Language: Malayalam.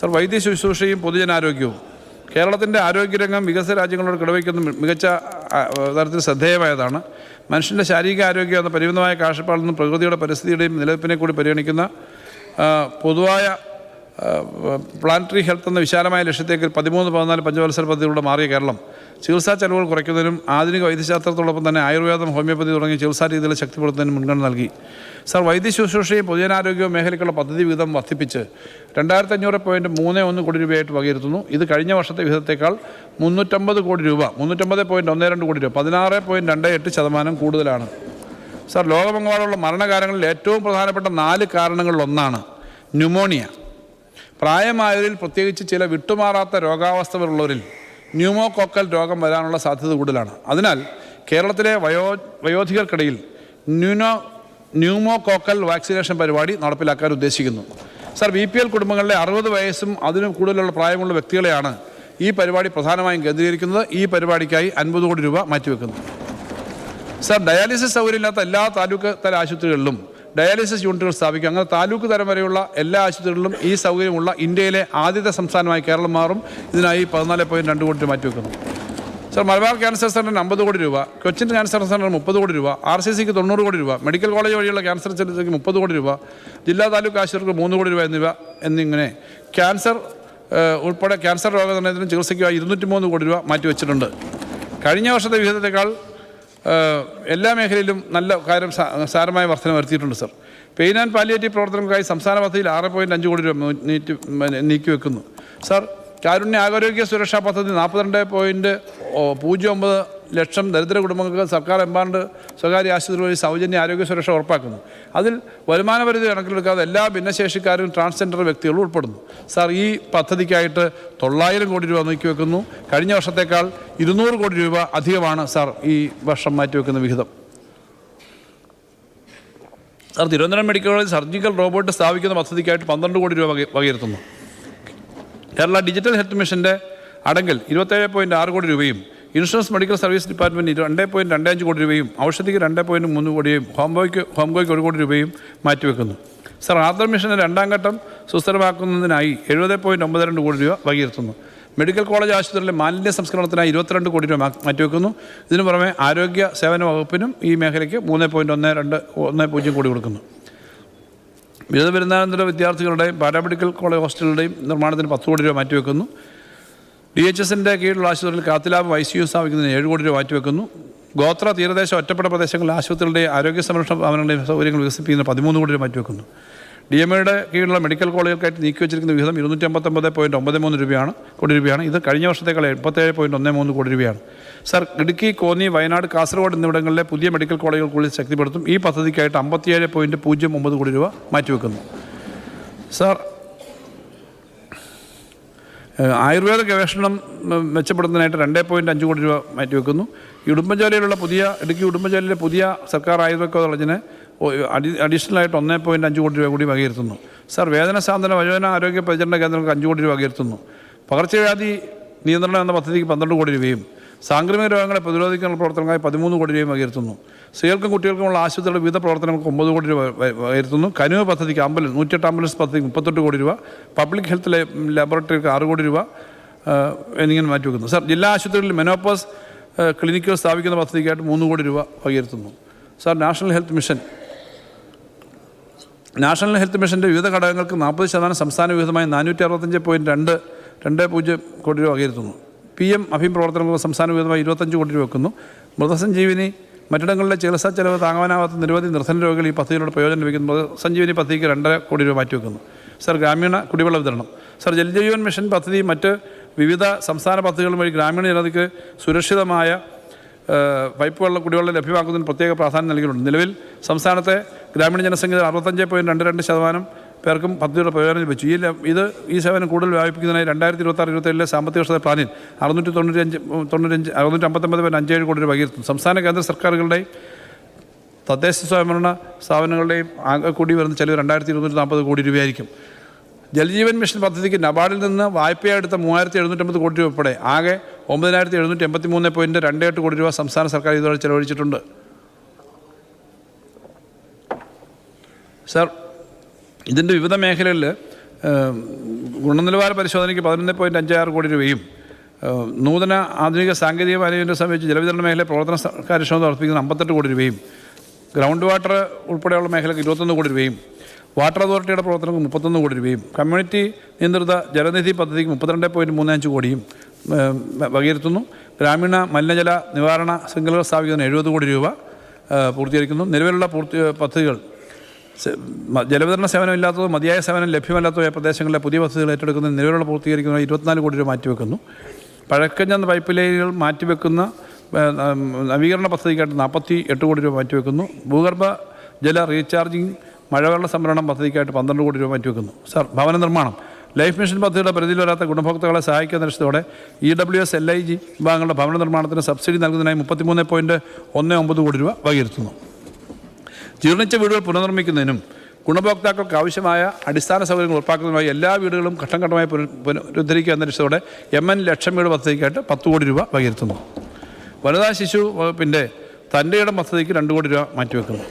സർ, വൈദ്യ ശുശ്രൂഷയും പൊതുജനാരോഗ്യവും കേരളത്തിൻ്റെ ആരോഗ്യരംഗം വികസിത രാജ്യങ്ങളോട് കിടവയ്ക്കുന്ന മികച്ച തരത്തിൽ ശ്രദ്ധേയമായതാണ്. മനുഷ്യൻ്റെ ശാരീരിക ആരോഗ്യം എന്ന പരിമിതമായ കാഴ്ചപ്പാടിൽ നിന്നും പ്രകൃതിയുടെ പരിസ്ഥിതിയുടെയും നിലനിൽപ്പിനെ കൂടി പരിഗണിക്കുന്ന പൊതുവായ പ്ലാനറ്ററി ഹെൽത്ത് എന്ന വിശാലമായ ലക്ഷ്യത്തേക്ക് 13-14 പഞ്ചവത്സര പദ്ധതിയിലൂടെ മാറിയ കേരളം ചികിത്സാ ചെലവുകൾ കുറയ്ക്കുന്നതിനും ആധുനിക വൈദ്യശാസ്ത്രത്തോടൊപ്പം തന്നെ ആയുർവേദം, ഹോമിയോപ്പതി തുടങ്ങിയ ചികിത്സാ രീതികളെ ശക്തിപ്പെടുത്തുന്നതിനും മുൻഗണന നൽകി. സർ, വൈദ്യ ശുശ്രൂഷയും പൊതുജനാരോഗ്യ മേഖലയ്ക്കുള്ള പദ്ധതി വിഹിതം വർദ്ധിപ്പിച്ച് 2500.31 കോടി രൂപയായിട്ട് വകയിരുത്തുന്നു. ഇത് കഴിഞ്ഞ വർഷത്തെ വിഹിതത്തേക്കാൾ 350 കോടി രൂപ 350.12 കോടി രൂപ 16.28% കൂടുതലാണ്. സർ, ലോകമെമ്പാടുമുള്ള മരണകാരണങ്ങളിൽ ഏറ്റവും പ്രധാനപ്പെട്ട 4 കാരണങ്ങളിലൊന്നാണ് ന്യൂമോണിയ. പ്രായമായവരിൽ, പ്രത്യേകിച്ച് ചില വിട്ടുമാറാത്ത രോഗാവസ്ഥകളുള്ളവരിൽ ന്യൂമോകോക്കൽ രോഗം വരാനുള്ള സാധ്യത കൂടുതലാണ്. അതിനാൽ കേരളത്തിലെ വയോധികർക്കിടയിൽ ന്യൂമോകോക്കൽ വാക്സിനേഷൻ പരിപാടി നടപ്പിലാക്കാൻ ഉദ്ദേശിക്കുന്നു. സർ, BPL കുടുംബങ്ങളിലെ 60 വയസ്സും അതിനും കൂടുതലുള്ള പ്രായമുള്ള വ്യക്തികളെയാണ് ഈ പരിപാടി പ്രധാനമായും കേന്ദ്രീകരിക്കുന്നത്. ഈ പരിപാടിക്കായി 50 കോടി രൂപ മാറ്റിവെക്കുന്നു. സർ, ഡയാലിസിസ് സൗകര്യമില്ലാത്ത എല്ലാ താലൂക്ക് തല ആശുപത്രികളിലും ഡയാലിസിസ് യൂണിറ്റുകൾ സ്ഥാപിക്കും. അങ്ങനെ താലൂക്ക് തലം വരെയുള്ള എല്ലാ ആശുപത്രികളിലും ഈ സൗകര്യമുള്ള ഇന്ത്യയിലെ ആദ്യത്തെ സംസ്ഥാനമായി കേരളം മാറും. ഇതിനായി 14.2 കോടി രൂപ മാറ്റിവെക്കുന്നു. സർ, മലബാർ ക്യാൻസർ സെൻ്ററിന് 50 കോടി രൂപ, കൊച്ചിൻ ക്യാൻസർ സെൻ്ററിന് 30 കോടി രൂപ, RCCക്ക് 90 കോടി രൂപ, മെഡിക്കൽ കോളേജ് വഴിയുള്ള ക്യാൻസർ സെൻ്ററിലേക്ക് 30 കോടി രൂപ, ജില്ലാ താലൂക്ക് ആശുപത്രിക്ക് 3 കോടി രൂപ എന്നിങ്ങനെ ക്യാൻസർ ഉൾപ്പെടെ ക്യാൻസർ രോഗനിർണയത്തിനും ചികിത്സയ്ക്കുമായി 203 കോടി രൂപ മാറ്റിവെച്ചിട്ടുണ്ട്. കഴിഞ്ഞ വർഷത്തെ വിഹിതത്തേക്കാൾ എല്ലാ മേഖലയിലും നല്ല കാര്യം സാരമായ വർധന വരുത്തിയിട്ടുണ്ട്. സർ, പെയിൻ ആൻഡ് പാലിയേറ്റീവ് പ്രവർത്തനങ്ങൾക്കായി സംസ്ഥാന പദ്ധതിയിൽ 6.5 കോടി രൂപ നീക്കിവെക്കുന്നു. സർ, കാരുണ്യ ആരോഗ്യ സുരക്ഷാ പദ്ധതി 42.09 ലക്ഷം ദരിദ്ര കുടുംബങ്ങൾക്ക് സർക്കാർ എംപാണ്ട് സ്വകാര്യ ആശുപത്രി വഴി സൗജന്യ ആരോഗ്യ സുരക്ഷ ഉറപ്പാക്കുന്നു. അതിൽ വരുമാന പരിധി കണക്കിലെടുക്കാതെ എല്ലാ ഭിന്നശേഷിക്കാരും ട്രാൻസ്ജെൻഡർ വ്യക്തികളും ഉൾപ്പെടുന്നു. സാർ, ഈ പദ്ധതിക്കായിട്ട് 900 കോടി രൂപ നീക്കിവെക്കുന്നു. കഴിഞ്ഞ വർഷത്തേക്കാൾ 200 കോടി രൂപ അധികമാണ് സാർ ഈ വർഷം മാറ്റിവെക്കുന്ന വിഹിതം. Sir, Thiruvananthapuram medical college surgical robot സ്ഥാപിക്കുന്ന പദ്ധതിക്കായിട്ട് 12 കോടി രൂപ വകയിരുത്തുന്നു. കേരള ഡിജിറ്റൽ ഹെൽത്ത് മിഷൻ്റെ അടങ്കൽ 27.6 കോടി രൂപയും ഇൻഷുറൻസ് മെഡിക്കൽ സർവീസ് ഡിപ്പാർട്ട്മെൻറ്റ് 2.25 കോടി രൂപയും ഔഷധിക്ക് 2.3 കോടിയും ഹോംബോയ്ക്ക് 1 കോടി രൂപയും മാറ്റിവെക്കുന്നു. സർ, ആർദ്ര മിഷൻ്റെ 2ാം ഘട്ടം സുസ്ഥിരമാക്കുന്നതിനായി 70.92 കോടി രൂപ വകയിരുത്തുന്നു. മെഡിക്കൽ കോളേജ് ആശുപത്രിയിലെ മാലിന്യ സംസ്കരണത്തിനായി 22 കോടി രൂപ മാറ്റിവെക്കുന്നു. ഇതിനു പുറമെ ആരോഗ്യ സേവന വകുപ്പിനും ഈ മേഖലയ്ക്ക് 3.10 കോടി കൊടുക്കുന്നു. ബിരുദാനന്തര വിദ്യാർത്ഥികളുടെയും പാരാമെഡിക്കൽ കോളേജ് ഹോസ്റ്റലുകളുടെയും നിർമ്മാണത്തിന് 10 കോടി രൂപ മാറ്റിവെക്കുന്നു. DHSൻ്റെ കീഴിലുള്ള ആശുപത്രിയിൽ കാത്തിലാബ് ICU സ്ഥാപിക്കുന്നതിന് 7 കോടി രൂപ മാറ്റിവെക്കുന്നു. ഗോത്ര, തീരദേശ, ഒറ്റപ്പെട്ട പ്രദേശങ്ങളിലെ ആശുപത്രികളുടെയും ആരോഗ്യ സംരക്ഷണ ഭവനങ്ങളുടെയും സൗകര്യങ്ങൾ വികസിപ്പിക്കുന്നതിന് 13 കോടി രൂപ മാറ്റിവെക്കുന്നു. DMAയുടെ കീഴിലുള്ള മെഡിക്കൽ കോളേജുകൾക്കായിട്ട് നീക്കിവെച്ചിരിക്കുന്ന വിഹിതം 259.93 കോടി രൂപയാണ്. ഇത് കഴിഞ്ഞ വർഷത്തേക്കാൾ 87.13 കോടി രൂപയാണ്. സർ, ഇടുക്കി, കോന്നി, വയനാട്, കാസർഗോഡ് എന്നിവിടങ്ങളിലെ പുതിയ മെഡിക്കൽ കോളേജുകൾ കൂടുതൽ ശക്തിപ്പെടുത്തും. ഈ പദ്ധതിക്കായിട്ട് 57.09 കോടി രൂപ മാറ്റിവെക്കുന്നു. സർ, ആയുർവേദ ഗവേഷണം മെച്ചപ്പെടുത്തുന്നതിനായിട്ട് 2.5 കോടി രൂപ മാറ്റിവെക്കുന്നു. ഇടുക്കി ഉടുമ്പൻചോലയിലെ പുതിയ സർക്കാർ ആയുർവേദ കോളേജിന് അഡീഷണലായിട്ട് 1.5 കോടി രൂപ കൂടി വകയിരുത്തുന്നു. സർ, വേദന സാന്ത്വന വയോജന ആരോഗ്യ പരിചരണ കേന്ദ്രങ്ങൾക്ക് 5 കോടി രൂപ വകയിരുത്തുന്നു. പകർച്ചവ്യാധി നിയന്ത്രണം എന്ന പദ്ധതിക്ക് 12 കോടി രൂപയും സാംക്രമിക രോഗങ്ങളെ പ്രതിരോധിക്കാനുള്ള പ്രവർത്തനങ്ങൾക്കായി 13 കോടി രൂപയും വകയിരുത്തുന്നു. സ്ത്രീകൾക്കും കുട്ടികൾക്കുമുള്ള ആശുപത്രിയുടെ വിവിധ പ്രവർത്തനങ്ങൾക്ക് 9 കോടി രൂപ വകയിരുത്തുന്നു. കനുവ പദ്ധതിക്ക് 108 ആംബുലൻസ് പദ്ധതിക്ക് 38 കോടി രൂപ, പബ്ലിക് ഹെൽത്ത് ലാബോറട്ടറിക്ക് 6 കോടി രൂപ എന്നിങ്ങനെ മാറ്റിവെക്കുന്നു. സർ, ജില്ലാ ആശുപത്രികളിൽ മെനോപോസ് ക്ലിനിക്കുകൾ സ്ഥാപിക്കുന്ന പദ്ധതിക്കായിട്ട് 3 കോടി രൂപ വകയിരുത്തുന്നു. സർ, നാഷണൽ ഹെൽത്ത് മിഷൻ്റെ വിവിധ ഘടകങ്ങൾക്ക് 40% സംസ്ഥാന വിഹിതമായി 465.220 കോടി രൂപ വകയിരുത്തുന്നു. PM അഭീം പ്രവർത്തനങ്ങൾക്ക് സംസ്ഥാന വിഹിതമായി 25 കോടി രൂപ വെക്കുന്നു. മൃതസഞ്ജീവിനി മറ്റിടങ്ങളിലെ ചികിത്സാ ചെലവ് താങ്ങാനാവാത്ത നിരവധി നിർധന രോഗികൾ ഈ പദ്ധതിയിലൂടെ പ്രയോജനം ലഭിക്കുന്നു. മൃതസഞ്ജീവിനി പദ്ധതിക്ക് 2.5 കോടി രൂപ മാറ്റിവെക്കുന്നു. സർ, ഗ്രാമീണ കുടിവെള്ള വിതരണം. സർ, ജൽജീവൻ മിഷൻ പദ്ധതി മറ്റ് വിവിധ സംസ്ഥാന പദ്ധതികളും വഴി ഗ്രാമീണ ജനതയ്ക്ക് സുരക്ഷിതമായ പൈപ്പ് വെള്ളം കുടിവെള്ളം ലഭ്യമാക്കുന്നതിന് പ്രത്യേക പ്രാധാന്യം നൽകിയിട്ടുണ്ട്. നിലവിൽ സംസ്ഥാനത്തെ ഗ്രാമീണ ജനസംഖ്യ 65.22% പേർക്കും പദ്ധതിയുടെ പ്രയോജനം ലഭിച്ചു. ഈ സേവനം കൂടുതൽ വ്യാപിപ്പിക്കുന്നതിനായി 2026-27 സാമ്പത്തിക വർഷത്തെ പ്ലാനിൽ 659.57 കോടി രൂപ വകയിരുത്തും. സംസ്ഥാന കേന്ദ്ര സർക്കാരുകളുടെയും തദ്ദേശ സ്വയംഭരണ സ്ഥാപനങ്ങളുടെയും ആകെ കൂടി വരുന്ന ചെലവ് 2240 കോടി രൂപയായിരിക്കും. ജൽജീവൻ മിഷൻ പദ്ധതിക്ക് നബാർഡിൽ നിന്ന് വായ്പയെടുത്ത 3750 കോടി രൂപ ഉൾപ്പെടെ ആകെ 9783.28 കോടി രൂപ സംസ്ഥാന സർക്കാർ ഇതുവരെ ചെലവഴിച്ചിട്ടുണ്ട്. സർ, ഇതിൻ്റെ വിവിധ മേഖലകളിൽ ഗുണനിലവാര പരിശോധനയ്ക്ക് 11.56 കോടി രൂപയും നൂതന ആധുനിക സാങ്കേതിക മാനേജ്മെൻറ്റ് സംബന്ധിച്ച് ജലവിതരണ മേഖലയിൽ പ്രവർത്തന കാര്യക്ഷമത വർദ്ധിപ്പിക്കുന്ന 58 കോടി രൂപയും ഗ്രൗണ്ട് വാട്ടർ ഉൾപ്പെടെയുള്ള മേഖലയ്ക്ക് 21 കോടി രൂപയും വാട്ടർ അതോറിറ്റിയുടെ പ്രവർത്തനങ്ങൾക്ക് 31 കോടി രൂപയും കമ്മ്യൂണിറ്റി നിയന്ത്രിത ജലനിധി പദ്ധതിക്ക് 32.35 കോടിയും വകയിരുത്തുന്നു. ഗ്രാമീണ മലിനജല നിവാരണ ശൃംഖലകൾ സ്ഥാപിക്കുന്നതിന് 70 കോടി രൂപ പൂർത്തീകരിക്കുന്നു. നിലവിലുള്ള പദ്ധതികൾ ജലവിതരണ സേവനം ഇല്ലാത്തതോ മതിയായ സേവനം ലഭ്യമല്ലാത്തതായ പ്രദേശങ്ങളിലെ പുതിയ പദ്ധതികൾ ഏറ്റെടുക്കുന്നതിന് നിലവിലുള്ള പൂർത്തീകരിക്കുന്നതിന് 24 കോടി രൂപ മാറ്റിവെക്കുന്നു. പഴക്കഞ്ഞ പൈപ്പ് ലൈനുകൾ മാറ്റിവെക്കുന്ന നവീകരണ പദ്ധതിക്കായിട്ട് 48 കോടി രൂപ മാറ്റിവെക്കുന്നു. ഭൂഗർഭ ജല റീചാർജിങ് മഴവെള്ള സംഭരണം പദ്ധതിക്കായിട്ട് 12 കോടി രൂപ മാറ്റിവെക്കുന്നു. സാർ, ഭവന നിർമ്മാണം ലൈഫ് മിഷൻ പദ്ധതിയുടെ പരിധിയിൽ വരാത്ത ഗുണഭോക്താക്കളെ സഹായിക്കുന്ന ലക്ഷ്യത്തോടെ EWS LIG വിഭാഗങ്ങളുടെ ഭവന നിർമ്മാണത്തിന് സബ്സിഡി നൽകുന്നതിനായി 33.19 കോടി രൂപ വകയിരുത്തുന്നു. ജീർണിച്ച വീടുകൾ പുനർനിർമ്മിക്കുന്നതിനും ഗുണഭോക്താക്കൾക്ക് ആവശ്യമായ അടിസ്ഥാന സൗകര്യങ്ങൾ ഉറപ്പാക്കുന്നതിനുമായി എല്ലാ വീടുകളും ഘട്ടം ഘട്ടമായി പുനരുദ്ധരിക്കുക എന്ന ലക്ഷ്യത്തോടെ MN ലക്ഷം വീട് പദ്ധതിക്കായിട്ട് 10 കോടി രൂപ വകയിരുത്തുന്നു. വനിതാ ശിശു വകുപ്പിൻ്റെ തൻ്റെ ഇടം പദ്ധതിക്ക് 2 കോടി രൂപ മാറ്റിവെക്കുന്നു.